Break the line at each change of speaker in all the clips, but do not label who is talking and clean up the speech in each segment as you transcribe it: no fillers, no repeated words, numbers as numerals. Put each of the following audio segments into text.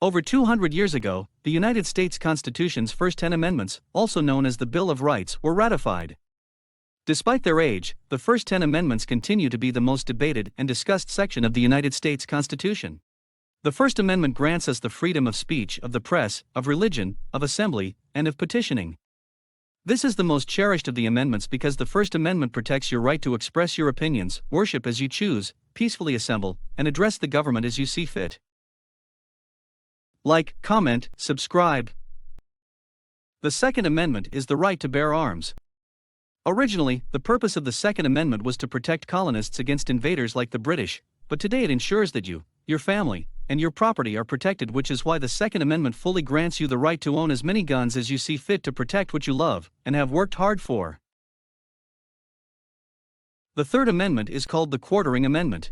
Over 200 years ago, the United States Constitution's first 10 amendments, also known as the Bill of Rights, were ratified. Despite their age, the first 10 amendments continue to be the most debated and discussed section of the United States Constitution. The First Amendment grants us the freedom of speech, of the press, of religion, of assembly, and of petitioning. This is the most cherished of the amendments because the First Amendment protects your right to express your opinions, worship as you choose, peacefully assemble, and address the government as you see fit. Like, comment, subscribe. The Second Amendment is the right to bear arms. Originally, the purpose of the Second Amendment was to protect colonists against invaders like the British, but today it ensures that you, your family, and your property are protected, which is why the Second Amendment fully grants you the right to own as many guns as you see fit to protect what you love and have worked hard for. The Third Amendment is called the Quartering Amendment.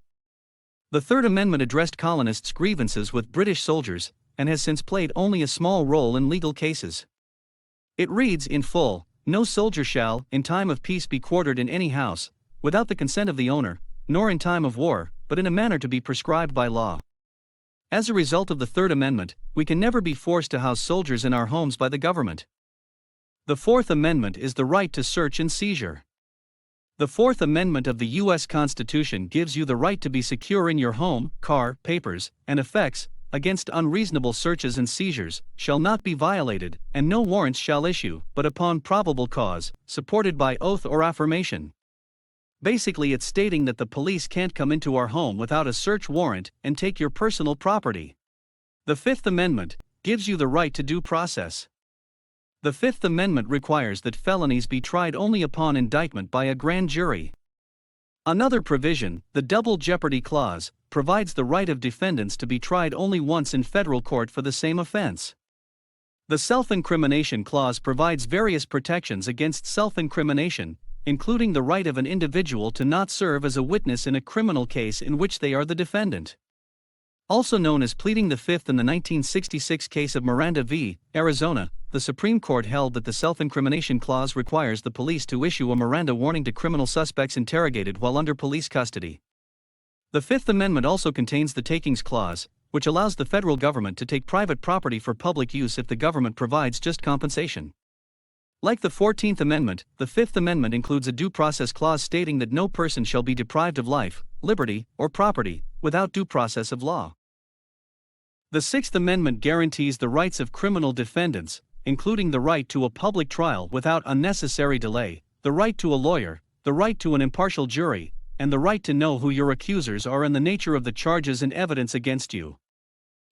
The Third Amendment addressed colonists' grievances with British soldiers and has since played only a small role in legal cases. It reads in full, "No soldier shall, in time of peace, be quartered in any house, without the consent of the owner, nor in time of war, but in a manner to be prescribed by law." As a result of the Third Amendment, we can never be forced to house soldiers in our homes by the government. The Fourth Amendment is the right to search and seizure. The Fourth Amendment of the U.S. Constitution gives you the right to be secure in your home, car, papers, and effects, against unreasonable searches and seizures, shall not be violated, and no warrants shall issue, but upon probable cause, supported by oath or affirmation. Basically, it's stating that the police can't come into our home without a search warrant and take your personal property. The Fifth Amendment gives you the right to due process. The Fifth Amendment requires that felonies be tried only upon indictment by a grand jury. Another provision, the Double Jeopardy Clause, provides the right of defendants to be tried only once in federal court for the same offense. The Self-Incrimination Clause provides various protections against self-incrimination, including the right of an individual to not serve as a witness in a criminal case in which they are the defendant. Also known as pleading the Fifth, in the 1966 case of Miranda v. Arizona, the Supreme Court held that the Self-Incrimination Clause requires the police to issue a Miranda warning to criminal suspects interrogated while under police custody. The Fifth Amendment also contains the Takings Clause, which allows the federal government to take private property for public use if the government provides just compensation. Like the 14th Amendment, the Fifth Amendment includes a due process clause stating that no person shall be deprived of life, liberty, or property, without due process of law. The Sixth Amendment guarantees the rights of criminal defendants, including the right to a public trial without unnecessary delay, the right to a lawyer, the right to an impartial jury, and the right to know who your accusers are and the nature of the charges and evidence against you.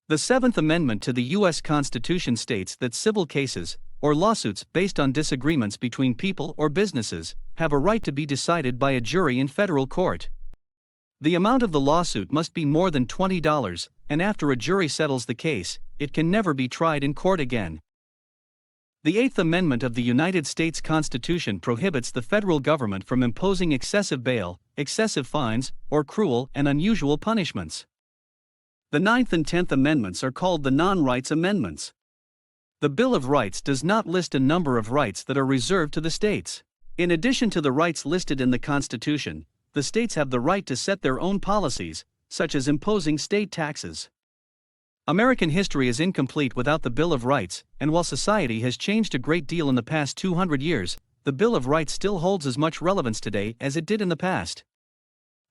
The Seventh Amendment to the U.S. Constitution states that civil cases, or lawsuits based on disagreements between people or businesses, have a right to be decided by a jury in federal court. The amount of the lawsuit must be more than $20, and after a jury settles the case, it can never be tried in court again. The Eighth Amendment of the United States Constitution prohibits the federal government from imposing excessive bail, excessive fines, or cruel and unusual punishments. The Ninth and Tenth Amendments are called the Non-Rights Amendments. The Bill of Rights does not list a number of rights that are reserved to the states. In addition to the rights listed in the Constitution, the states have the right to set their own policies, such as imposing state taxes. American history is incomplete without the Bill of Rights, and while society has changed a great deal in the past 200 years, the Bill of Rights still holds as much relevance today as it did in the past.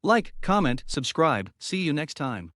Like, comment, subscribe, see you next time.